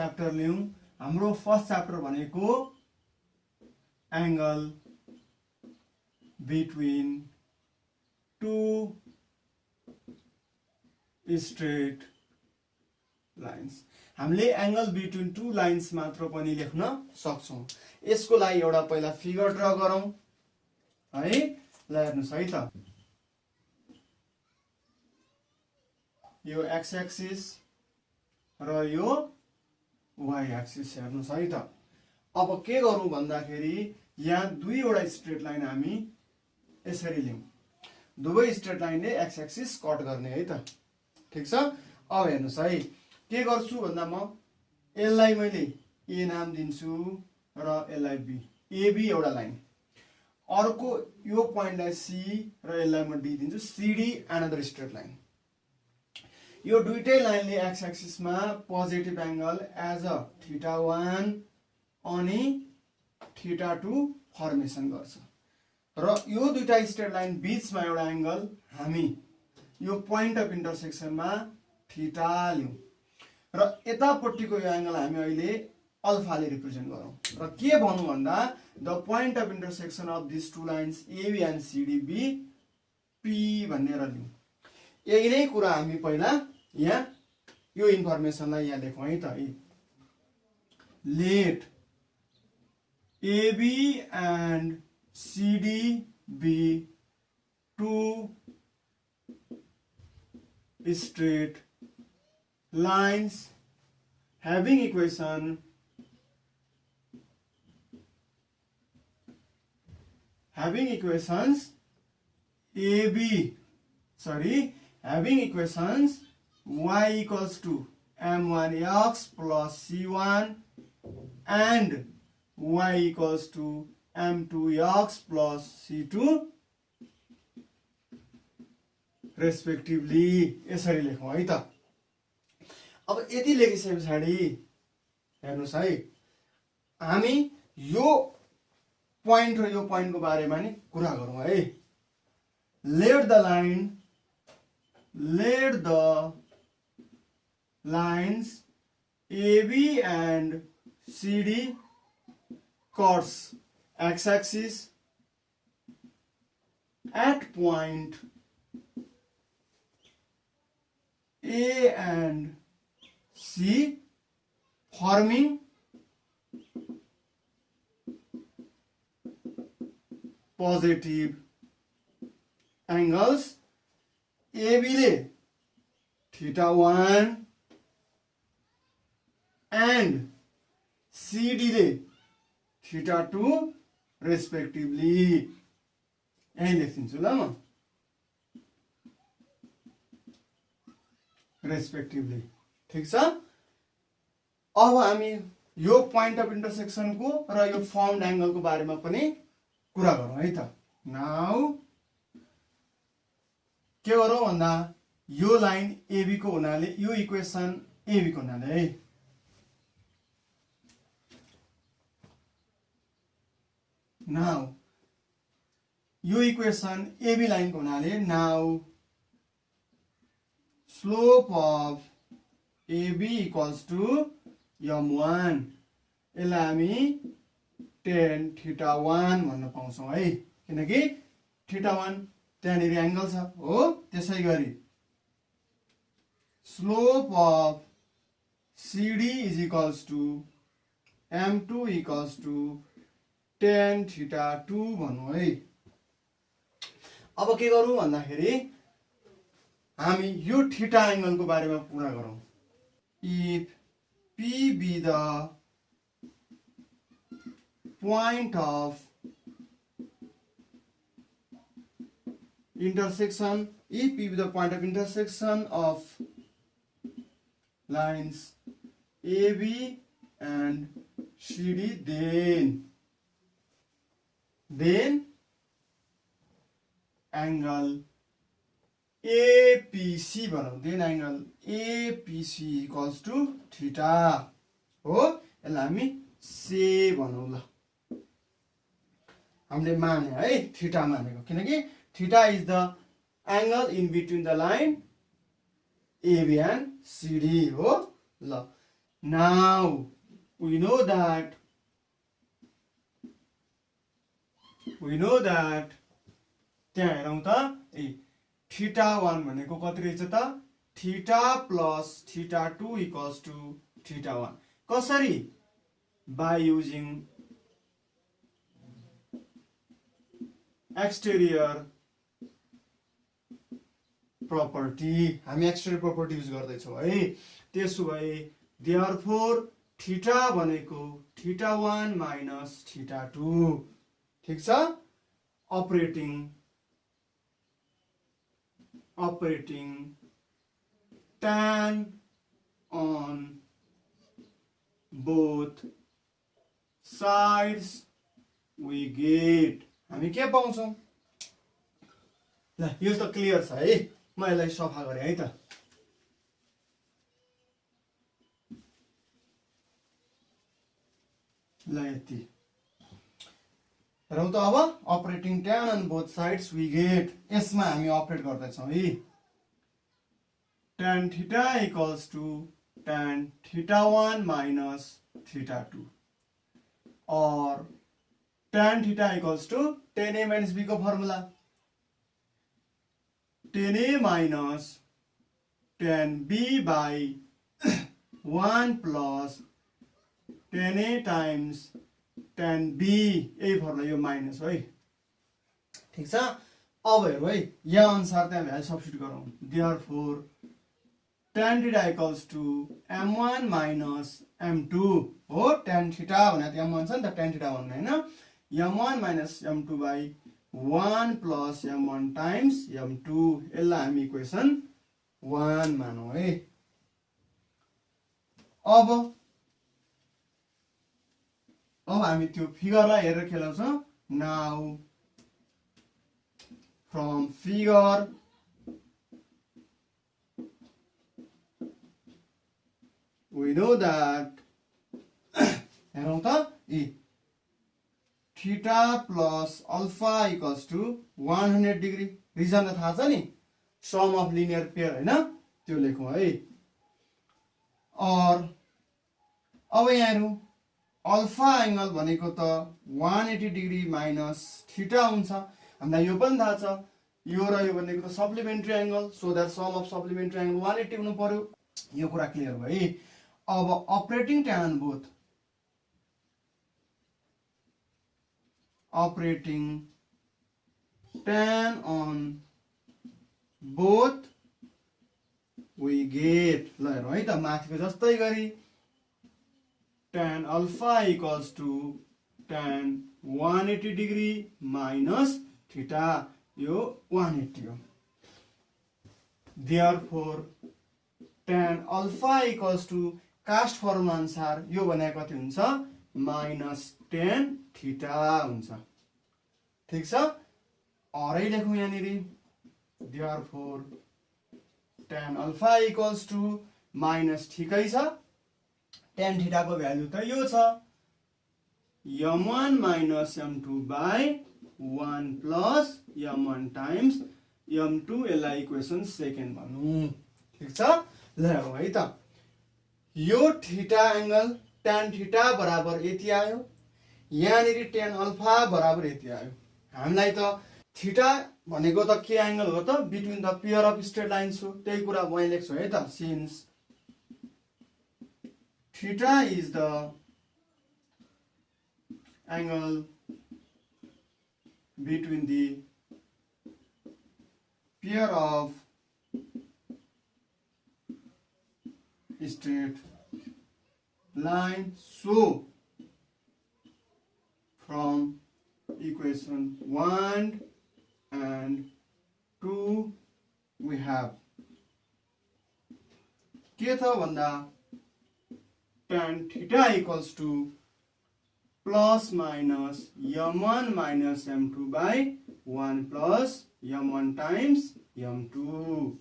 Chapter लियौं हाम्रो first chapter भनेको angle between two straight lines हामीले एंगल बिट्विन टू लाइन्स मात्र पनि लेख्न सक्छौं यसको लागि एउटा पहिला फिगर ड्रा गरौं है ल हेर्नुस् है त यो एक्स एक्सिस र यो वाई एक्सिस हेर्नुस् है त अब के गरौं भन्दाखेरि यहाँ दुईवटा स्ट्रेट लाइन हामी यसरी लियौं दुवै स्ट्रेट लाइनले एक्स एक्सिस कट गर्ने है त ठीक छ अब हेर्नुस् है के गर्छु भन्दा म यसलाई मैले ए नाम दिन्छु र यसलाई बी एबी एउटा लाइन अर्को यो पोइन्टलाई सी र यसलाई म डी दिन्छु सीडी अनदर स्ट्रेट लाइन यो दुईटै लाइनले एक्स एक्सिस मा पोजिटिभ एंगल एज अ θ1 अनि θ2 फर्मेसन गर्छ र यो दुईटा स्ट्रेट लाइन बीचमा एउटा एंगल हामी यो पोइन्ट अफ इन्टरसेक्सन मा थीटा लियौं र यतापट्टिको यो एंगल हामी अहिले अल्फाले रिप्रेजेन्ट गरौं र के भनौं भन्दा the point of intersection of this two lines AB and CD B P भनेर लियौं यही नै कुरा हामी पहिला यहाँ यो इन्फर्मेसनलाई यहाँ लेखौं है त let AB and CD be two straight lines having equations having equations y equals to m1x plus c1 and y equals to m2x plus c2 respectively यसरी लेखौं है त अब यति लेखिसकेपछि हेर्नुस् है हामी यो पोइन्ट र यो पोइन्टको बारेमा नि कुरा गरौं है let the lines AB and CD cuts x axis at point A and C forming positive angles AB ले θ1 and CD ले θ2 respectively यही लेखिदिन्छु ल म रेस्पेक्टिभली ठीक छ अब हामी यो पोइन्ट अफ इन्टरसेक्सन को र यो फर्म्ड एंगल को बारेमा पनि कुरा गरौं है त नाउ के गरौं भन्दा यो लाइन एबी को हुनाले यो इक्वेसन एबी को हुनाले है नाउ यो इक्वेसन एबी लाइन को हुनाले now slope of AB equals to m1 यसलाई हामी tan θ1 भन्न पाउँछौं है किनकि θ1 त्यहाँनिर एंगल छ हो त्यसैगरी slope of CD is equals to m2 equals to tan θ2 भन्नु है अब के गरौं भन्दाखेरि हामी यो थीटा एंगल को बारेमा कुरा गरौं if P be the point of intersection if P be the point of intersection of lines AB and CD then angle APC बनाऊ then angle APC equals to theta हो यसलाई हामी से बनाऊ ल हामीले माने है थीटा मानेको किनकि theta is the angle in between the line AB and CD हो ल Now we know that त्यहाँ हेरौँ त θ1 भनेको कति रहेछ त θ plus θ2 equals to θ1 कसरी by using exterior property हामी exterior property युज गर्दै छौं है त्यसो भए therefore θ भनेको θ1 minus θ2 ठीक छ operating tan on both sides we get हामी के पाउँछौं ल यो त क्लियर छ है म यसलाई सफा गरे है त ल यति हेरौँ त अब operating tan on both sides we get यसमा हामी अपरेट गर्दै छौं है tan θ equals to tan θ1 minus θ2 or tan θ equals to tan a minus b को formula tan a minus tan b by 1 plus tan a times tan b यही formula यो minus है ठीक छ अब हेरौँ है यहाँ अनुसार त्यहाँ भ्यालु सब्स्टिट्युट गरौँ therefore tan θ equals to m1 minus m2 हो tan θ भने त m1 छ नि त tan θ भन्नु हैन m1 minus m2 by 1 plus m1 times m2 यसलाई हामी इक्वेसन 1 मानौं है अब हामी त्यो फिगरलाई हेरेर खेलाउँछौं now from figure we know that हेरौँ त theta plus alpha equals to 100 degree reason त थाहा छ नि सम अफ लिनियर पेयर हैन त्यो लेखौं है और अब यहाँ हेरौँ अल्फा एंगल भनेको त 180 डिग्री माइनस थीटा हुन्छ हामीलाई यो पनि थाहा छ यो र यो भनेको त supplementary angle so that sum of supplementary angle 180 हुनु पर्यो यो कुरा क्लियर भयो है अब operating tan on both operating tan on both we get ल हेरौँ है त माथिको जस्तै गरी tan alpha equals to tan 180 degree minus theta यो 180 हो therefore tan alpha equals to cast formula अनुसार यो भनेको कति हुन्छ minus tan theta हुन्छ ठीक छ अरै लेखौं यहाँ निरी therefore tan alpha equals to minus ठिकै छ tan theta को भ्यालु त यो छ m1 minus m2 by 1 plus m1 times m2 यसलाई इक्वेसन सेकेन्ड भन्नु ठीक छ ल हेरौँ है त यो थीटा एंगल tan थीटा बराबर यति आयो यहाँ निरी tan अल्फा बराबर यति आयो हामीलाई त थीटा भनेको त के एंगल हो त between the pair of straight lines हो त्यही कुरा म लेख्छु है त since theta is the angle between the pair of straight line. So from equation 1 and 2 we have के छ भन्दा tan theta equals to plus minus m1 minus m2 by 1 plus m1 times m2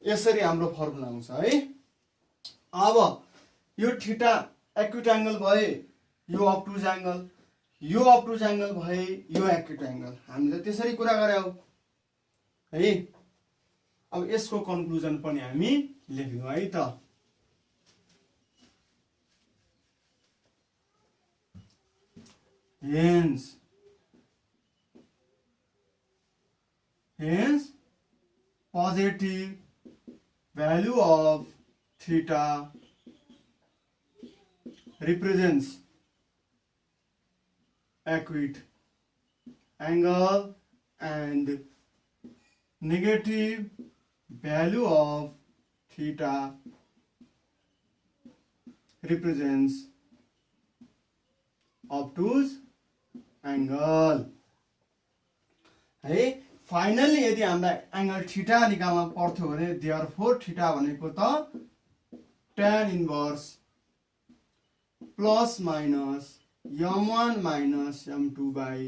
यसरी हाम्रो formula आउँछ है अब यो theta acute angle भए यो अब्टुज एंगल यो अब्टुज एंगल भए यो एक्युट एंगल हामीले त्यसरी कुरा गर्यौ है अब यसको कन्क्लुजन पनि हामी लेख्यौं है त hence positive value of theta represents acute angle and negative value of theta represents obtuse angle है। फाइनली यदि हामीलाई एंगल थीटा निकाल्न पर्थ्यो भने देयरफोर थीटा भनेको त tan inverse plus minus m1 minus m2 by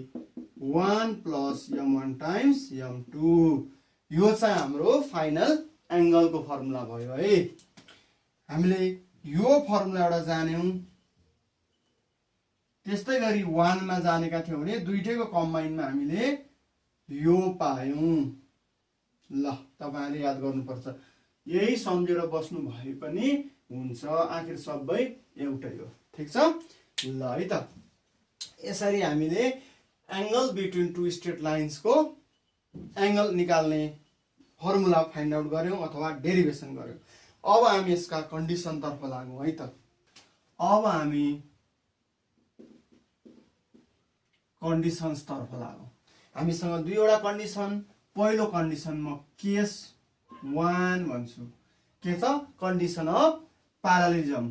1 plus m1 times m2 यो चाहिँ हाम्रो फाइनल एंगलको फर्मुला भयो है। हामीले यो फर्मुला एउटा जान्यौं, त्यस्तै गरी 1 मा जानेका थियौं भने दुईटैको कम्बाइनमा हामीले यो पायौं। ल तपाईहरुले याद गर्नुपर्छ, यही सम्झेर बस्नु भए पनि हुन्छ, आखिर सबै एउटै हो। ठीक छ ल है त। यसरी हामीले angle between two straight lines को एंगल निकाल्ने फर्मुला फाइन्ड आउट गर्यौं अथवा डेरिभेसन गर्यौं। अब हामी यसका कन्डिसन तर्फ लागौं है त। अब हामी कन्डिसन्स तर्फ लागौं। हामीसँग दुईवटा कन्डिसन। पहिलो कन्डिसन म केस 1 भन्छु, के छ कन्डिसन अफ प्यारालिजम।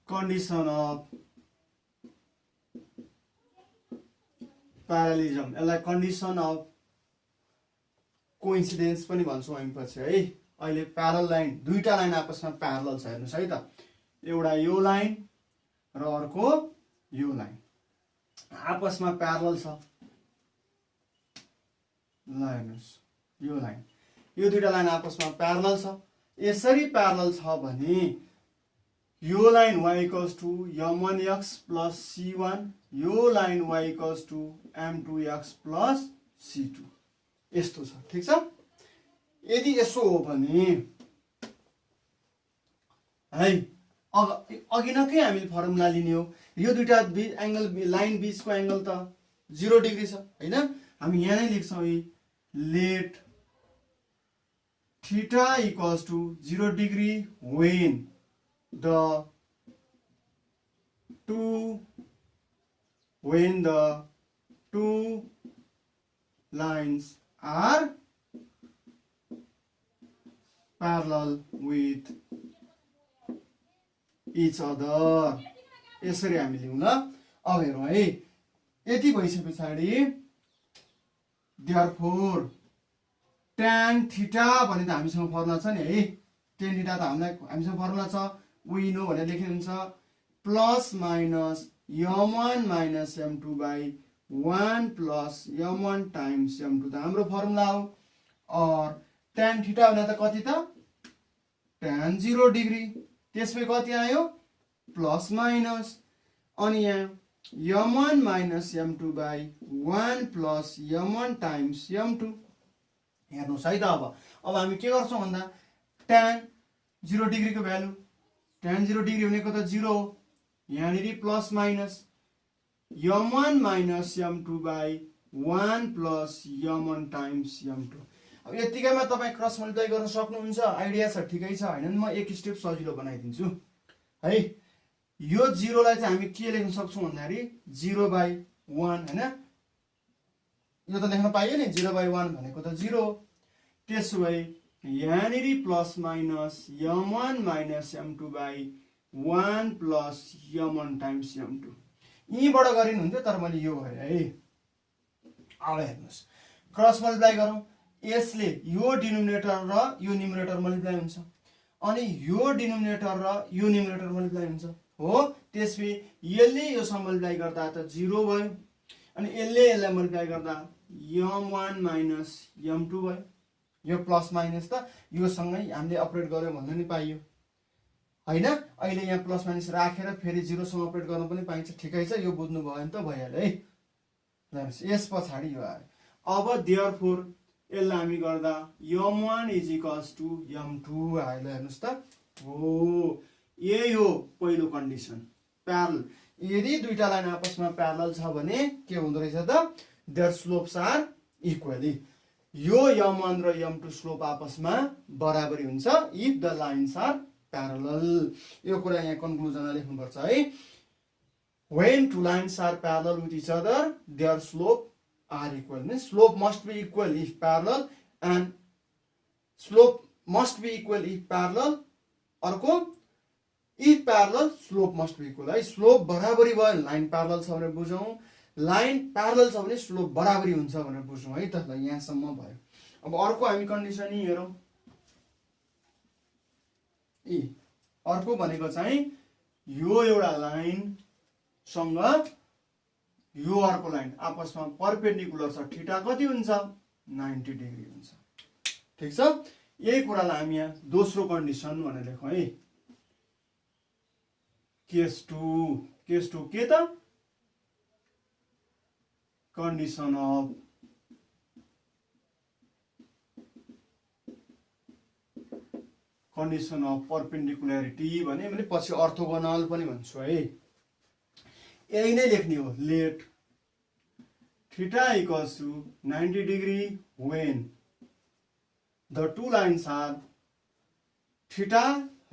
कन्डिसन अफ प्यारालिजम, यसलाई कन्डिसन अफ कोइन्सिडेन्स पनि भन्छौं हामी पछि है। अहिले प्यारल लाइन, दुईटा लाइन आपसमा प्यारल छ हेर्नुस् है त। एउटा यो लाइन र अर्को यो लाइन आपसमा प्यारल छ। ल हेर्नुस् यो लाइन, यो दुईटा लाइन आपसमा प्यारल छ। यसरी प्यारल छ भने यो line y equals to m1x plus c1, यो line y equals to m2x plus c2 यस्तो छ। ठीक छ। यदि यसो हो भने है अघि नकै हामीले फर्मुला लिने हो। यो दुईटा एंगल लाइन बीचको एंगल त 0 डिग्री छ हैन। हामी यहाँ नै लेख्छौं let theta equals to 0 degree when the two lines are parallel with each other। यसरी हामी लियौं ल। अब हेरौं है, यति भइसकेपछि देयरफोर tan थीटा भने त हामीसँग फर्मुला छ नि है। tan थीटा त हामीसँग फर्मुला छ, वी नो भनेर लेख्नु हुन्छ plus minus m1 minus m2 by 1 plus m1 times m2 त हाम्रो फर्मुला हो। और tan थीटा भने त कति त tan 0 डिग्री, त्यसपछि कति आयो प्लस माइनस, अनि यहाँ m1 minus m2 by 1 plus m1 times m2 हेर्नुस् है त। अब हामी के गर्छौं भन्दा tan 0 डिग्री को भ्यालु, tan 0 डिग्री भनेको त 0 हो, यहाँनिर plus minus m1 minus m2 by 1 plus m1 times m2। अब यतिकैमा तपाई क्रस मल्टिप्लाई गर्न सक्नुहुन्छ, आइडिया छ ठिकै छ हैन। म एक स्टेप सजिलो बनाइदिन्छु है। यो 0 लाई चाहिँ हामी के लेख्न सक्छौं भन्दाखेरि 0 बाई 1 हैन। यो त लेख्न पाइयो नि, 0 बाई 1 भनेको त 0 हो। त्यसोभए यहाँनिर plus minus m1 minus m2 by 1 plus m1 times m2 यहीबाट गरिनुहुन्थ्यो, तर मैले यो गरे है। अब हेर्नुस् क्रस मल्टिप्लाई गरौं। यसले यो डिनोमिनेटर र यो न्युमरेटर मल्टिप्लाई हुन्छ, अनि यो डिनोमिनेटर र यो न्युमरेटर मल्टिप्लाई हुन्छ हो। त्यसपछि यसले योसँग मल्टिप्लाई गर्दा त 0 भयो, अनि यसले यसलाई मल्टिप्लाई गर्दा m1 माइनस m2 भयो। यो प्लस माइनस त यो सँगै हामीले अपरेट गर्यौं भन्नु नि पाइयो हैन। अहिले यहाँ प्लस माइनस राखेर फेरि 0 सँग अपरेट गर्न पनि पाइन्छ। ठिकै छ, यो बुझ्नु भयो नि त भइहाल्यो है। हेर्नुस् यस पछाडी यो आयो। अब देयरफोर यसलाई हामी गर्दा m1 is equals to m2 आयो। हेर्नुस् त हो, यही हो पहिलो कन्डिसन प्यारल। यदि दुईटा लाइन आपसमा प्यारलल छ भने के हुँदो रहेछ त देयर स्लोप्स आर इक्वली यो m1 र m2 स्लोप आपसमा बराबरी हुन्छ if the lines are parallel यो कुरा यहाँ कन्क्लुजनमा लेख्नुपर्छ है when two lines are parallel with each other their slope are equal means slope must be equal if parallel and slope must be equal if parallel अर्को if parallel slope must be equal है slope बराबरी भयो line parallel छ भनेर बुझौं line parallel छ भने slope बराबरी हुन्छ भनेर बुझौं है त यहाँसम्म भयो अब अर्को हामी कन्डिसन हेरौं अर्को भनेको चाहिँ यो एउटा लाइन सँग यो अर्को लाइन आपसमा परपेन्डिकुलर छ थीटा कति हुन्छ 90 डिग्री हुन्छ ठीक छ यही कुरालाई हामी यहाँ दोस्रो कन्डिसन भनेर लेखौं है केस 2 के त कन्डिसन अफ परपेन्डिकुलरिटी भने पछि अर्थोगोनल पनि भन्छु है यही नै लेख्ने हो let theta equals to 90 degree when the two lines are theta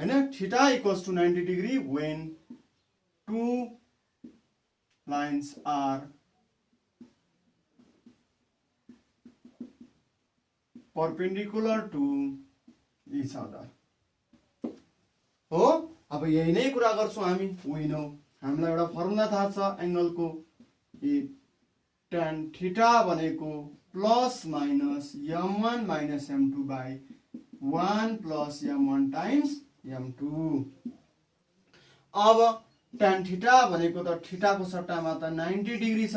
हैन theta equals to 90 degree when two lines are perpendicular to each other हो अब यही नै कुरा गर्छौं हामी वी नो हामीलाई एउटा फर्मुला थाहा छ एंगलको tan थीटा भनेको plus minus m1 minus m2 by 1 plus m1 times m2 अब tan थीटा भनेको त थीटाको सट्टामा त 90 डिग्री छ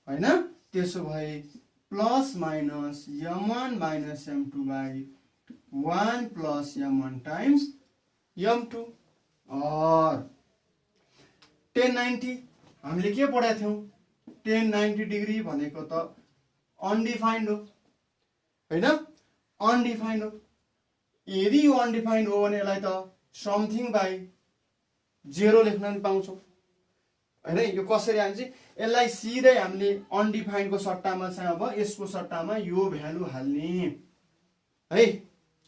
हैन त्यसो भए plus minus m1 minus m2 by 1 plus m1 times m2 और tan 90 हामीले के पढाएको थियौ tan 90 डिग्री भनेको त अनडिफाइन्ड हो हैन अनडिफाइन्ड हो यदि यो अनडिफाइन्ड हो भने यसलाई त समथिङ बाइ 0 लेख्न पनि पाउँछौ हैन यो कसरी आन्छ यसलाई सिधै हामीले अनडिफाइन्ड को सट्टामा चाहिँ अब यसको सट्टामा यो भ्यालु हाल्ने है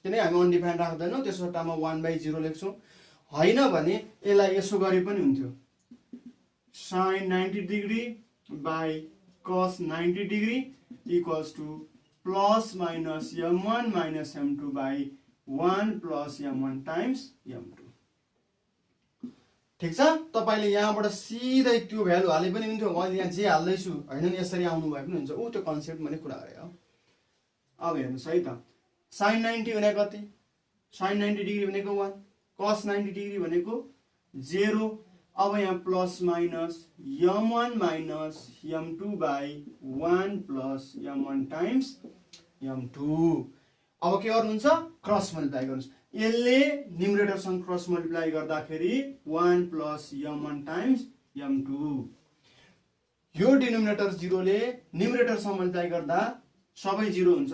किन हामी अनडिफाइन्ड राख्दैनौं त्यसको सट्टामा 1/0 लेख्छौं हैन भने यसलाई यसो गरे पनि हुन्थ्यो sin 90 degree by cos 90 degree equals to plus minus m1 minus m2 by 1 plus m1 times m2 ठीक छ तपाईले यहाँबाट सिधै त्यो भ्यालु हाले पनि हुन्थ्यो मैले यहाँ जे हाल्दै छु हैन नि यसरी आउनु भए पनि हुन्छ उ त्यो कन्सेप्ट मैले कुरा गरे हो अब हेर्नुस् है त sin 90 भनेको कति sin 90 डिग्री भनेको 1 cos 90 डिग्री भनेको 0 अब यहाँ plus minus m1 minus m2 by 1 plus m1 times m2 अब के गर्नुहुन्छ क्रस मल्टिप्लाई गर्नुस् यसले न्युमरेटर सँग क्रस मल्टिप्लाई गर्दाखेरि 1 प्लस m1 टाइम्स m2 यो डिनोमिनेटर 0 ले न्युमरेटर सँग मल्टिप्लाई गर्दा सबै 0 हुन्छ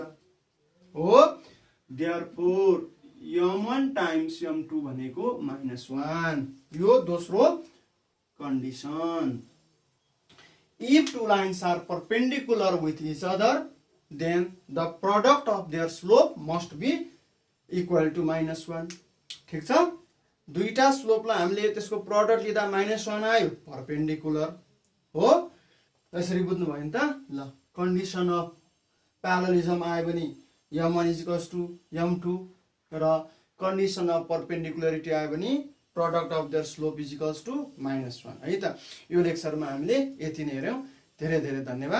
हो देयरफोर m1 टाइम्स m2 भनेको -1 यो दोस्रो condition if two lines are perpendicular with each other then the product of their slope must be equal to -1 ठीक छ दुईटा स्लोपलाई हामीले त्यसको प्रोडक्ट लिदा -1 आयो परपेन्डिकुलर हो यसरी बुझ्नु भयो नि त ल कन्डिसन अफ प्यारललिजम आयो भने m1 m2 र कन्डिसन अफ परपेन्डिकुलरिटी आयो भने प्रोडक्ट अफ देयर स्लोप -1 है त यो लेक्चरमा हामीले यति नै हेर्यौं धेरै धेरै धन्यवाद।